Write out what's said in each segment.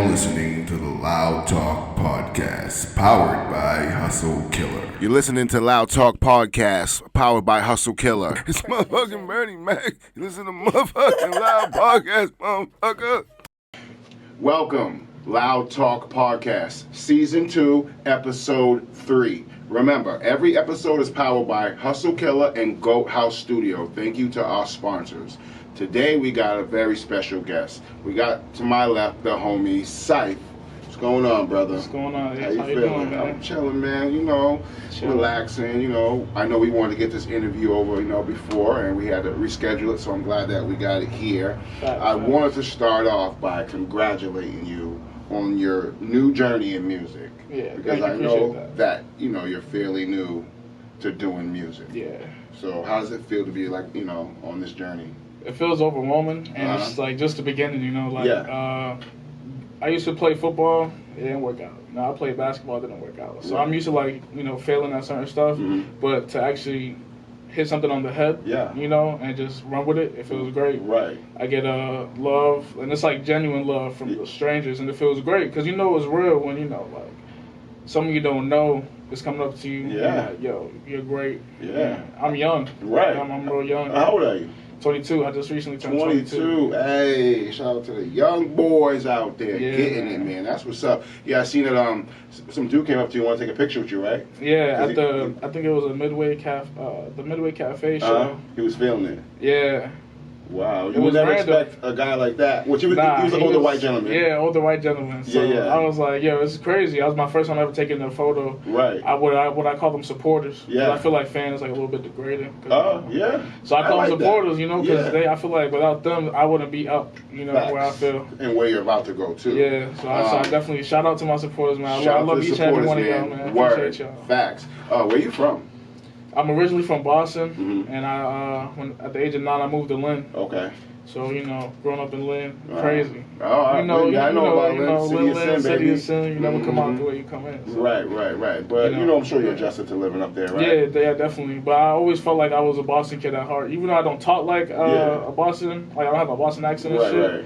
listening to the Loud Talk Podcast, powered by Hustle Killer. You're listening to Loud Talk Podcast, powered by Hustle Killer. It's motherfucking Bernie Mac. You listen to motherfucking Loud Podcast, motherfucker. Welcome, Loud Talk Podcast, Season 2, Episode 3. Remember, every episode is powered by Hustle Killer and Goat House Studio. Thank you to our sponsors. Today we got a very special guest. We got to my left the homie Scythe. What's going on, brother? What's going on? How you feeling? Doing, man? I'm chilling, man. You know, relaxing. You know, I know we wanted to get this interview over, before, and we had to reschedule it. So I'm glad that we got it here. I wanted to start off by congratulating you on your new journey in music. Yeah, because I know that you're fairly new to doing music. Yeah. So how does it feel to be on this journey? It feels overwhelming, and it's like just the beginning, I used to play football, it didn't work out. Now I played basketball, it didn't work out. So I'm used to failing at certain stuff, but to actually hit something on the head, and just run with it, it feels great. Right. I get love, and it's like genuine love from the strangers, and it feels great, because it's real when, someone you don't know is coming up to you, like, yo, you're great. Yeah. I'm young. Right. I'm real young. How old are you? 22. I just recently turned 22. Hey, shout out to the young boys out there getting it, man. That's what's up. Yeah, I seen it. Some dude came up to you and wanted to take a picture with you, right? Yeah, I think it was a the Midway Cafe show. He was feeling it. Yeah. Wow, you would never expect a guy like that. He was an older white gentleman. Yeah, older white gentleman. So yeah. I was like, yo, this is crazy. That was my first time ever taking a photo. Right. What I call them supporters. Yeah. I feel like fans like a little bit degrading. Yeah. So I call them supporters, because I feel like without them, I wouldn't be up, where I feel. And where you're about to go, too. Yeah, so I definitely shout out to my supporters, man. I love each and every one of y'all, man. Word. Appreciate y'all. Facts. Where you from? I'm originally from Boston, and when at the age of 9, I moved to Lynn. Okay. So, growing up in Lynn, crazy. Oh, I know about Lynn. City of Sin, you never come out the way you come in. So. Right. But, I'm sure you're adjusted to living up there, right? Yeah, definitely. But I always felt like I was a Boston kid at heart. Even though I don't talk like a Boston, I don't have a Boston accent and shit. Right.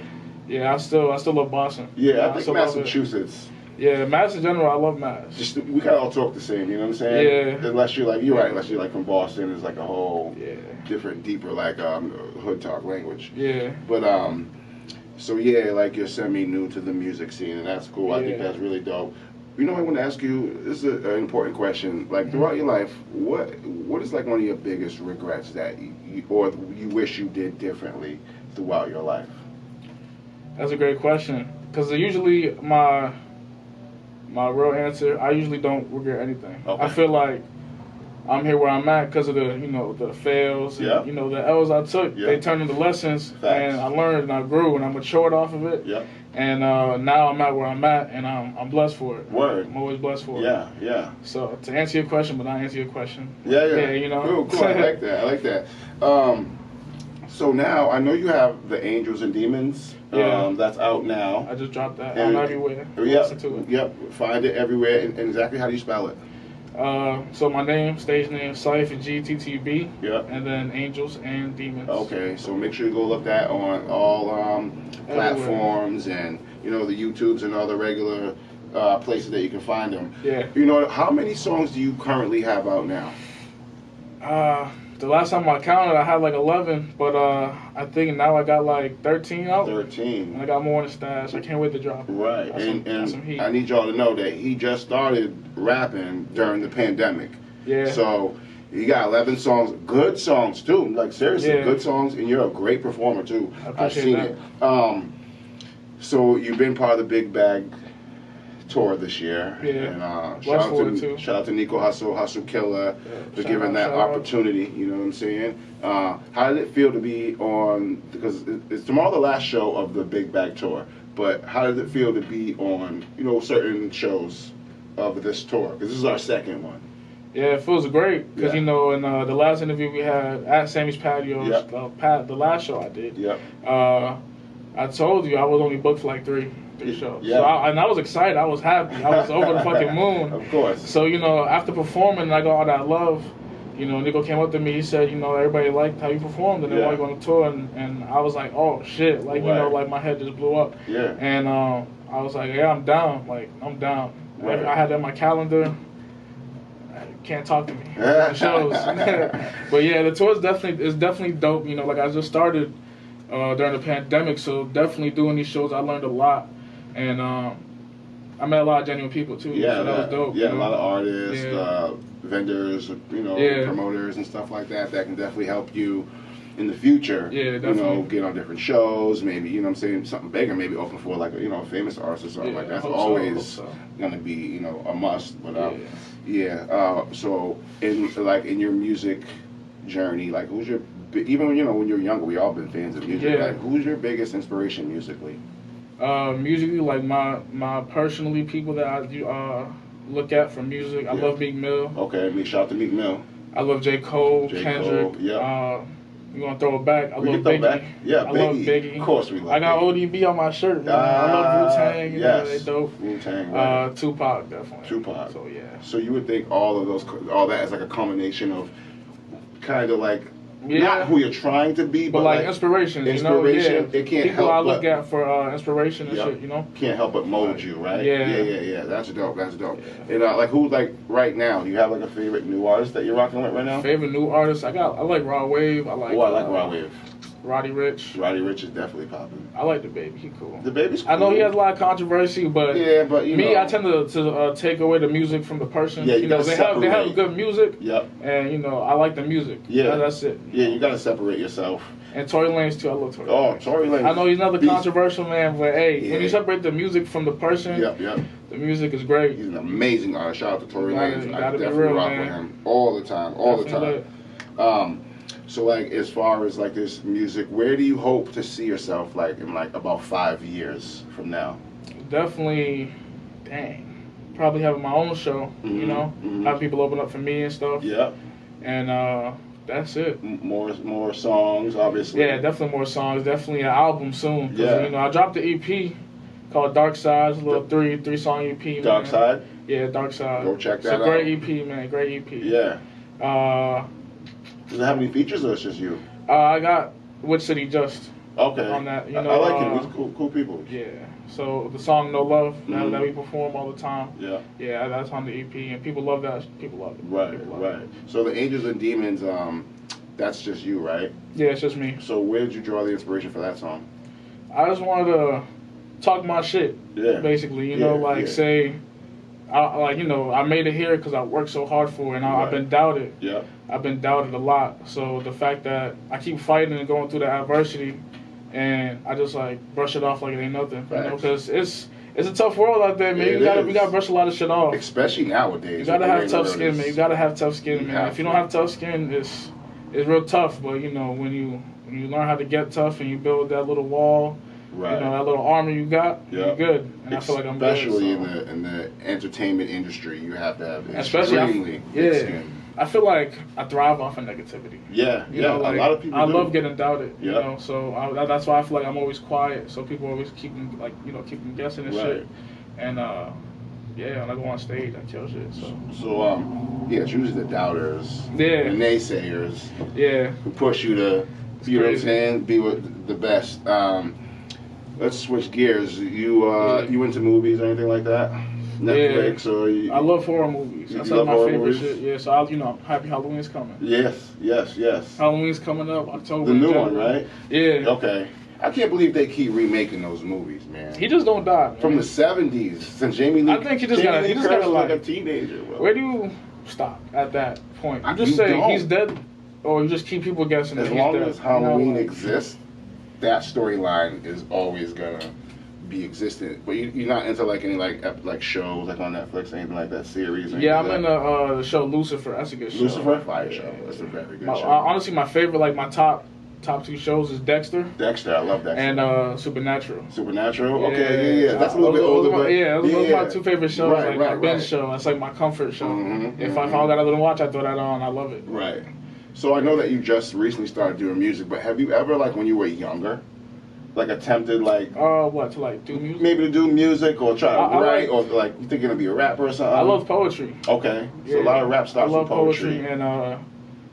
Yeah, I still love Boston. Yeah, I think Massachusetts. Yeah, Mass in general, I love Mass. We kind of all talk the same, you know what I'm saying? Yeah. Unless you're like from Boston, it's like a whole different, deeper, hood talk language. Yeah. But, so you're semi-new to the music scene, and that's cool. I think that's really dope. I want to ask you, this is an important question. Throughout your life, what is one of your biggest regrets that you wish you did differently throughout your life? That's a great question. Because usually my real answer, I usually don't regret anything. Okay. I feel like I'm here where I'm at because of the fails, and, the L's I took. They turned into lessons, and I learned and I grew and I matured off of it. Yeah. And now I'm at where I'm at, and I'm blessed for it. Word. I'm always blessed for it. Yeah. So to answer your question, but not answer your question. Yeah. Cool. I like that. So now I know you have the Angels and Demons. That's out now. I just dropped that. I'm everywhere. Listen to it. Yep. Find it everywhere. And exactly how do you spell it? So my name, stage name, Scythe, GTTB. Yep. And then Angels and Demons. Okay. So make sure you go look that on all platforms and the YouTubes and all the regular places that you can find them. Yeah. How many songs do you currently have out now? The last time I counted, I had 11, but I think now I got 13 out. 13. And I got more in the stash. I can't wait to drop it. Right. And I need y'all to know that he just started rapping during the pandemic. Yeah. So you got 11 songs, good songs too. Seriously, good songs, and you're a great performer too. I've seen it. So you've been part of the Big Bag tour this year. Yeah. And shout out to Nico Hustle Killer for giving that opportunity. You know what I'm saying? How did it feel to be on? Because it's tomorrow the last show of the Big Bag tour. But how did it feel to be on certain shows of this tour? Because this is our second one. Yeah, it feels great because in the last interview we had at Sammy's Patio, the last show I did. Yep. I told you I was only booked for three shows. Yeah. So I was excited. I was happy. I was over the fucking moon. Of course. So after performing, I got all that love. you know, Nico came up to me. He said, you know, everybody liked how you performed, and they want to go on the tour. And I was like, oh shit, like you know, like my head just blew up. Yeah. And I was like, yeah, I'm down. Like I'm down. Right. I had that on my calendar. Can't talk to me. The shows. But yeah, the tour is definitely dope. You know, like I just started during the pandemic, so definitely doing these shows, I learned a lot, and I met a lot of genuine people too. Yeah, so that was dope. Yeah, you know? a lot of artists, vendors, you know, promoters and stuff like that can definitely help you in the future. Yeah, definitely. You know, get on different shows, maybe, you know what I'm saying, something bigger, maybe open for like a famous artist or something like that. That's always gonna be, you know, a must. But so in your music journey, like who's your, even when you're younger, we all been fans of music. Like who's your biggest inspiration musically? Musically, like my personally people that I look at for music. I love Meek Mill. Okay, shout out to Meek Mill. I love J. Cole, Kendrick. You gonna throw it back? I love Biggie. Yeah, I love Biggie. Of course we love. I got ODB on my shirt. Man. I love Wu-Tang. You know, they dope. Wu-Tang. Right. Tupac definitely. Tupac. So yeah. So you would think all that is like a combination of kind of like not who you're trying to be, but like inspirations. Inspiration. You know? It can't people help I look at for inspiration and shit. You know. Can't help but mold you, right? Yeah. That's dope. And like who right now? Do you have like a favorite new artist that you're rocking with right now? Favorite new artist? I like Raw Wave. I like Raw Wave. Roddy Ricch. Roddy Ricch is definitely popping. I like the baby. He cool. The baby's cool. I know he has a lot of controversy, but you know, I tend to take away the music from the person. Yeah, you know, they have good music. Yep. And you know, I like the music. Yeah, that's it. Yeah, you gotta separate yourself. And Tory Lanez too. I love Tory. Oh, Tory Lanez. I know he's another controversial man, but hey, when you separate the music from the person, the music is great. He's an amazing artist. Shout out to Tory Lanez. I definitely rock with him all the time. So like as far as like this music, where do you hope to see yourself like in like about 5 years from now? Definitely, probably having my own show. You know, have people open up for me and stuff. Yeah. And that's it. More songs, obviously. Yeah, definitely more songs. Definitely an album soon. You know, I dropped the EP called Dark Side. It's a little three song EP. Dark Side. Yeah, Dark Side. Go check that out. It's a great EP, man. Great EP. Yeah. Does it have any features or it's just you? I got Which City Just. Okay. On that, you know. I like him. He's cool people. Yeah. So the song No Love that we perform all the time. Yeah. Yeah, that's on the EP, and people love that. People love it. Right. So the Angels and Demons, that's just you, right? Yeah, it's just me. So where did you draw the inspiration for that song? I just wanted to talk my shit. Yeah. Basically, you know, say. I made it here because I worked so hard for it, and I've been doubted. Yeah. I've been doubted a lot. So the fact that I keep fighting and going through the adversity, and I just brush it off like it ain't nothing. You know, because it's a tough world out there, man. We gotta brush a lot of shit off. Especially nowadays. You gotta have tough skin, man. You gotta have tough skin, man. If you don't have tough skin, it's real tough. But you know, when you learn how to get tough and you build that little wall. Right. You know, that little armor you got, you're good. And I feel like I'm good. Especially in the entertainment industry, you have to have extremely thick skin. I feel like I thrive off of negativity. Yeah, you know, a lot of people I love getting doubted, you know, so that's why I feel like I'm always quiet, so people always keep me, keep me guessing and shit. And, when I go on stage, I kill shit, so. It's usually the doubters, the naysayers, who push you to, you know what I'm saying, be with the best. Let's switch gears. You into movies or anything like that? Netflix or? I love horror movies. That's like my favorite shit. Yeah, so I'm happy Halloween's coming. Yes. Halloween's coming up October. The new one, right? Yeah. Okay. I can't believe they keep remaking those movies, man. He just don't die. Man. From the 70s, since Jamie Lee. I think he just got like a teenager. Bro. Where do you stop at that point? You just say he's dead, or you just keep people guessing. As long as Halloween exists, that storyline is always gonna be existent. But you're not into any like shows like on Netflix, anything like that, series? Yeah, I'm in the show Lucifer. That's a good show. Lucifer, fire show. That's a very good show. Honestly, my favorite, my top two shows is Dexter. Dexter, I love Dexter. And Supernatural. Supernatural? Okay, yeah. That's a little bit older. Those are my two favorite shows. My binge show. That's like my comfort show. If I got nothing to watch, I throw that on. I love it. Right. So I know that you just recently started doing music, but have you ever, when you were younger, attempted, to do music? Maybe to do music or try to write, or you think you're gonna be a rapper or something? I love poetry. Okay. So a lot of rap starts with poetry. And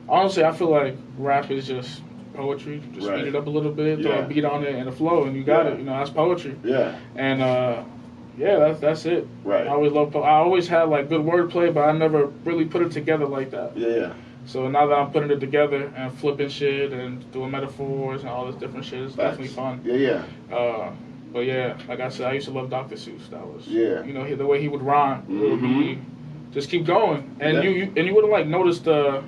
Honestly, I feel like rap is just poetry. Just speed it up a little bit, throw a beat on it and a flow, and you got it. You know, that's poetry. Yeah. And yeah, that's it. Right. I always had like good wordplay, but I never really put it together like that. Yeah. So now that I'm putting it together and flipping shit and doing metaphors and all this different shit, it's definitely fun. Yeah. But yeah, like I said, I used to love Dr. Seuss. That was, you know, the way he would rhyme. It would be just keep going, and you wouldn't like notice the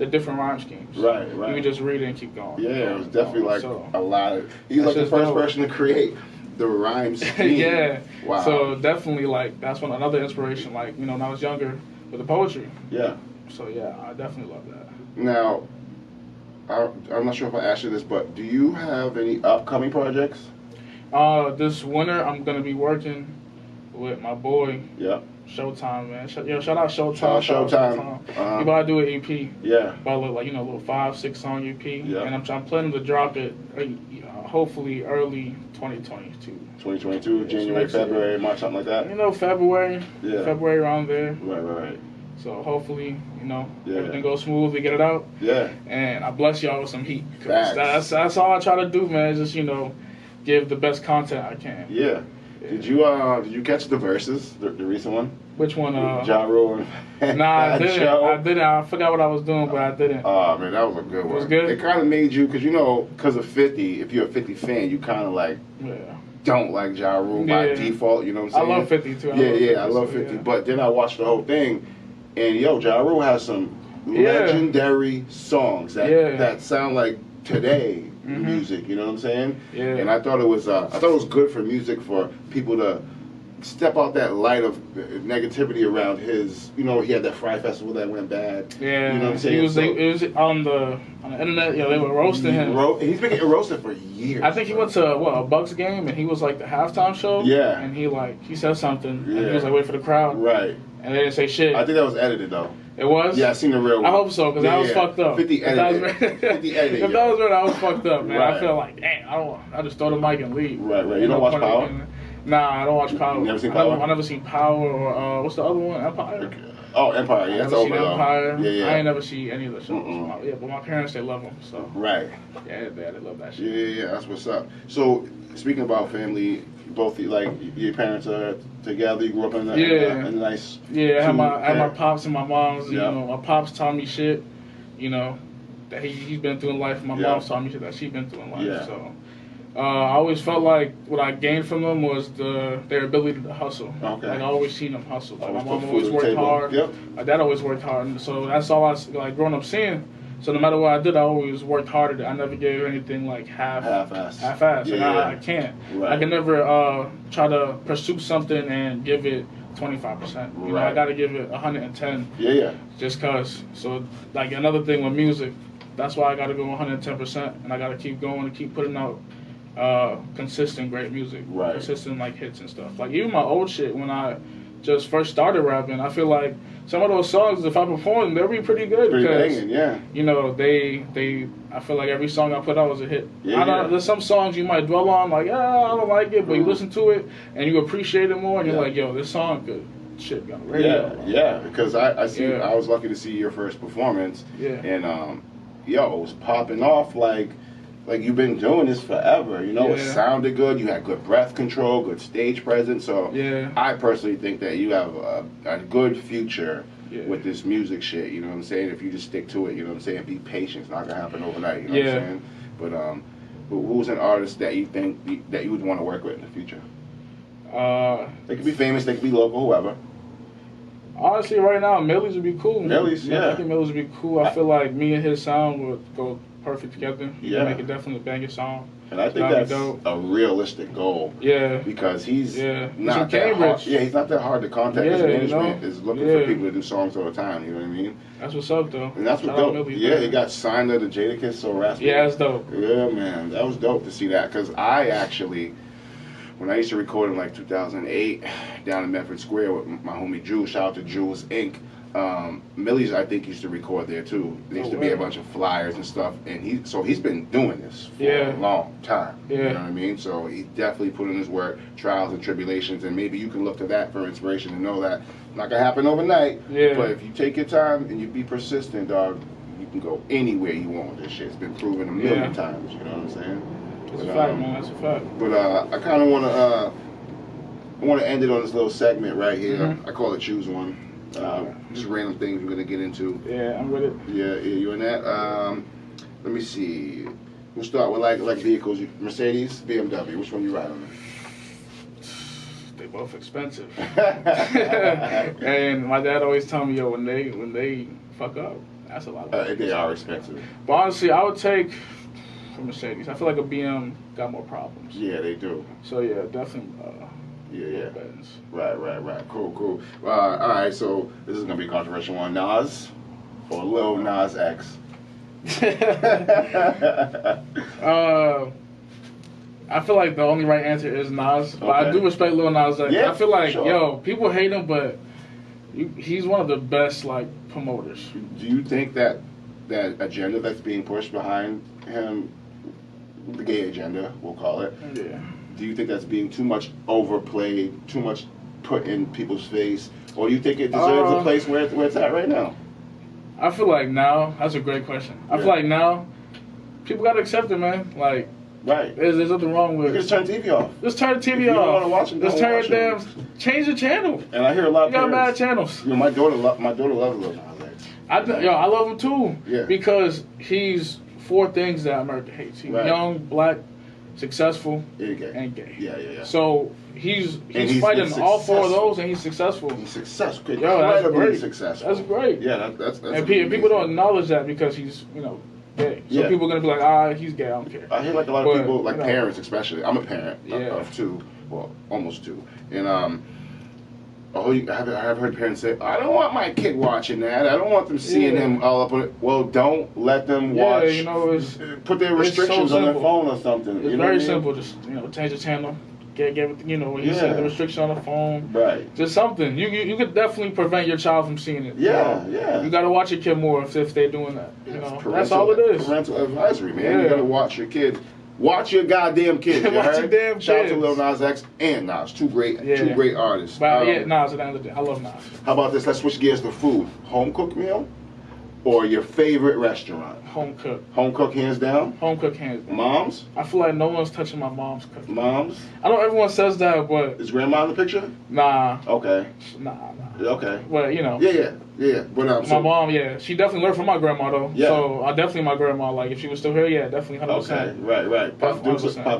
different rhyme schemes. Right. You would just read it and keep going. Yeah, it was definitely like a lot of. He's like the first person to create the rhyme scheme. Yeah. Wow. So definitely like that's another inspiration. Like when I was younger with the poetry. Yeah. So yeah, I definitely love that. Now, I'm not sure if I asked you this, but do you have any upcoming projects? This winter I'm gonna be working with my boy. Yeah. Showtime, man. Shout out Showtime. Showtime. You about to do an EP. Yeah. About like a little 5-6 song EP. Yeah. And I'm planning to drop it hopefully early 2022. 2022, January, February, March, something like that. February. Yeah. February around there. Right. So hopefully, everything goes smooth. We get it out. Yeah. And I bless y'all with some heat. Facts. That's all I try to do, man. Is just give the best content I can. Yeah. Did you catch the verses, the recent one? Which one? Ja Rule and Nah, I didn't. I forgot what I was doing, but I didn't. Oh man, that was a good one. It was good. It kind of made you, because of 50. If you're a 50 fan, you kind of like don't like Ja Rule by default. You know what I'm saying? I love 50 too. I love 50. But then I watched the whole thing, and Ja Rule has some legendary songs that sound like today. Music, you know what I'm saying? Yeah. And I thought it was good for music for people to step out that light of negativity around his. He had that Fry Festival that went bad. Yeah. You know what I'm saying? It was on the internet. They were roasting him. He's been getting roasted for years. I think he went to a Bucks game and he was like the halftime show. Yeah. And he said something and he was like wait for the crowd. Right. And they didn't say shit. I think that was edited though. It was? Yeah, I seen the real one. I hope so, because that was fucked up. 50 edited. 50 edited. If that was real, I was fucked up, man. Right. I feel like, damn, I just throw the mic and leave. Right. You don't watch Power? Nah, I don't watch Power. You never seen Power? I never seen Power or, what's the other one? Empire? Oh, Empire. Yeah, that's over though. Empire. Yeah. I ain't never seen any of the shows. Yeah, but my parents, they love them, so. Right. Yeah, they love that shit. Yeah, that's what's up. So, speaking about family, both like your parents are together. You grew up in a nice. Yeah, I had my pops and my moms. My pops taught me shit. That he's been through in life. My mom's taught me shit that she's been through in life. Yeah. So I always felt like what I gained from them was their ability to hustle. Okay. Like I always seen them hustle. Like my mom always always worked hard. Yep. My dad always worked hard, and so that's all I like growing up seeing. So no matter what I did, I always worked harder. I never gave anything like half-assed. Yeah, I can't. Right. I can never try to pursue something and give it 25%. You know, I got to give it 110. Yeah. Just cause. So like another thing with music, that's why I got to go 110%, and I got to keep going and keep putting out consistent great music. Right. Consistent like hits and stuff. Like even my old shit when I just first started rapping, I feel like some of those songs, if I perform them, they'll be pretty good. Banging, yeah. I feel like every song I put out was a hit. Yeah. There's some songs you might dwell on, like, I don't like it, but you listen to it and you appreciate it more, and you're like, yo, this song good. Shit got radio. Yeah, because I was lucky to see your first performance. Yeah. And it was popping off like you've been doing this forever, It sounded good. You had good breath control, good stage presence. So I personally think that you have a good future with this music shit. You know what I'm saying? If you just stick to it, you know what I'm saying? Be patient. It's not gonna happen overnight. You know what I'm saying? But who's an artist that you think that you would want to work with in the future? They could be famous. They could be local. Whoever. Honestly, right now, Millie's would be cool. Millie's, I think Millie's would be cool. I feel like me and his sound would go perfect together. Yeah. Make it definitely a banger song. And I think that's a realistic goal. Yeah. Because he's not that hard. Yeah, he's not that hard to contact. His management is looking for people to do songs all the time. You know what I mean? That's what's up, though. And that's what's dope. He got signed to the Jadakiss, so raspy. Yeah, that's dope. Yeah, man. That was dope to see that. Because I actually, when I used to record in like 2008 down in Medford Square with my homie Drew, shout out to Jules Inc., Millie's, I think, used to record there too. There used to be a bunch of flyers and stuff, and he's been doing this for a long time. Yeah. You know what I mean? So he definitely put in his work, trials and tribulations, and maybe you can look to that for inspiration and know that it's not gonna happen overnight. Yeah. But if you take your time and you be persistent, dog, can go anywhere you want with this shit. It's been proven a million times. You know what I'm saying? That's a fact, man. That's a fact. But I kind of want to end it on this little segment right here. I call it Choose One. Just random things we're gonna get into. Yeah, I'm with it. Yeah, you in that? Let me see. We'll start with like vehicles. Mercedes, BMW. Which one you ride on? They both expensive. And my dad always tell me, yo, when they fuck up, that's a lot of money. They are expensive. But honestly, I would take a Mercedes. I feel like a BM got more problems. Yeah, they do. So yeah, definitely. Yeah. Benz. Right. Cool. All right, so this is gonna be a controversial one. Nas or Lil Nas X? I feel like the only right answer is Nas, but I do respect Lil Nas X. Yeah, I feel like, sure. People hate him, but he's one of the best, like, promoters. Do you think that agenda that's being pushed behind him, the gay agenda, we'll call it, yeah. Do you think that's being too much overplayed, too much put in people's face, or do you think it deserves a place where it's at right now? I feel like now, that's a great question. I feel like now, people gotta accept it, man. Like, right. There's nothing wrong with it. Just turn the TV off. Just turn the TV off. You don't want to watch it. Just turn it down. Change the channel. And I hear a lot of parents. You got mad channels. You know, my daughter loves Lil Nas X. I love him too. Yeah. Because he's 4 things that America hates. He's young, black, successful, and gay. Yeah. So he's fighting all 4 of those, and he's successful. He's successful. That's great. Successful. That's great. Yeah, that's and people don't acknowledge that because he's gay. So people are gonna be like, he's gay. I don't care. I hear like a lot of people, like parents especially. I'm a parent of 2, well, almost 2, and I've heard parents say, I don't want my kid watching that. I don't want them seeing him all up on it. Well, don't let them watch. Put their restrictions on their phone or something. It's very simple. Just change the channel. Get when you see the restriction on the phone. Right. Just something. You could definitely prevent your child from seeing it. Yeah. You gotta watch your kid more if they're doing that. That's all it is. Parental advisory, man. You gotta watch your kids. Watch your goddamn kids. Watch your damn kids. Shout out to Lil Nas X and Nas. Two great artists. But Nas at the end of the day. I love Nas. How about this? Let's switch gears to food. Home cooked meal or your favorite restaurant? Home cooked. Home cooked hands down? Home cooked hands down. Moms? I feel like no one's touching my mom's cooking. Moms? I know everyone says that, but... Is grandma in the picture? Nah. Okay. Nah. Okay. Well, Yeah. But my mom, she definitely learned from my grandma though. Yeah. So I definitely my grandma. Like if she was still here, definitely 100%. Okay. Right. Pop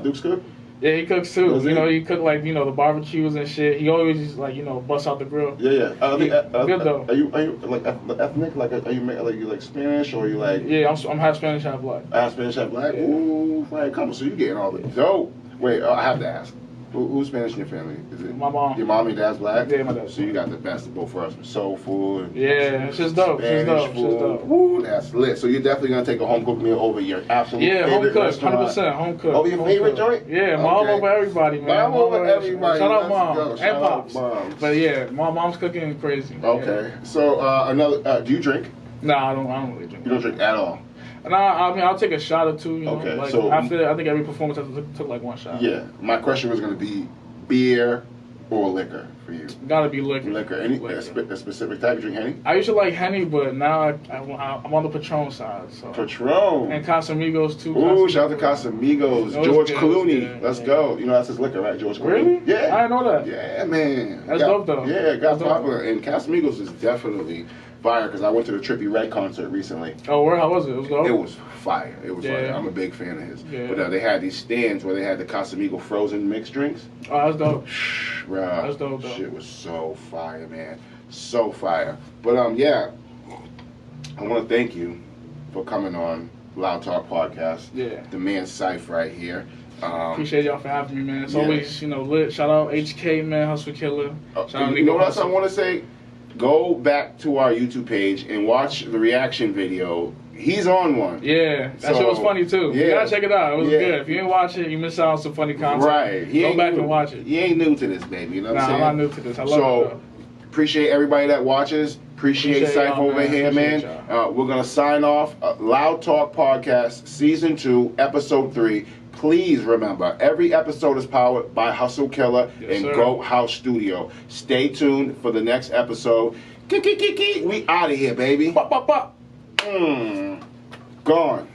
Duke's cook? Yeah, he cooks too. Does he? He cooked like the barbecues and shit. He always like bust out the grill. Yeah. Good though. Are you like ethnic? Like are you like Spanish or are you like? Yeah, I'm half Spanish, half black. Half Spanish, half black. Yeah. Ooh, right. Come on. So you getting all the dope? Wait, I have to ask. Who's Spanish in your family? Is it my mom? Your mom and dad's black? Yeah, my dad's So you got the best of both worlds. Soul food. Yeah, it's just dope. Spanish food. Woo, that's lit. So you're definitely gonna take a home cooked meal over your absolute favorite restaurant. 100% home cooked. Over your favorite joint? Yeah, mom over everybody, man. Mom over everybody. Shout out mom and pops. Moms. But yeah, mom's cooking crazy. Okay. Yeah. So another. Do you drink? Nah, I don't really drink. You don't drink at all. Nah, I mean I'll take a shot or two. Okay. Like so after I think every performance I took like 1 shot. Yeah. My question was gonna be beer or liquor for you. Gotta be liquor. Liquor. Any a specific type? You drink Henny? I used to like Henny, but now I'm on the Patron side. So. Patron. And Casamigos too. Ooh, shout out to Casamigos. George Clooney. Yeah, Let's go. You know that's his liquor, right? George Clooney. Really? Yeah. I didn't know that. Yeah, man. That's dope though. Yeah, it got That's popular. And Casamigos is definitely fire because I went to the Trippie Redd concert recently. Oh, where? How was it? It was dope. It was fire. It was fire. I'm a big fan of his. Yeah. But they had these stands where they had the Casamigo frozen mixed drinks. Oh, that's dope. Bro, That's dope, though. Shit was so fire, man. So fire. But yeah, I want to thank you for coming on Loud Talk Podcast. Yeah. The man Scythe right here. Appreciate y'all for having me, man. It's always lit. Shout out HK, man, Hustle Killer. Shout out you know what else I want to say? Go back to our YouTube page and watch the reaction video. He's on one. Yeah, that shit was funny too. Yeah. You gotta check it out. It was good. If you didn't watch it, you miss out on some funny content. Right. Go back and watch it. He ain't new to this, baby. You know what I'm saying? I'm not new to this. I love it though. Appreciate everybody that watches. Appreciate Scythe over here, man. We're going to sign off. Loud Talk Podcast, Season 2, Episode 3. Please remember, every episode is powered by Hustle Killer and Goat House Studio. Stay tuned for the next episode. We out of here, baby. Bop, bop, bop. Gone.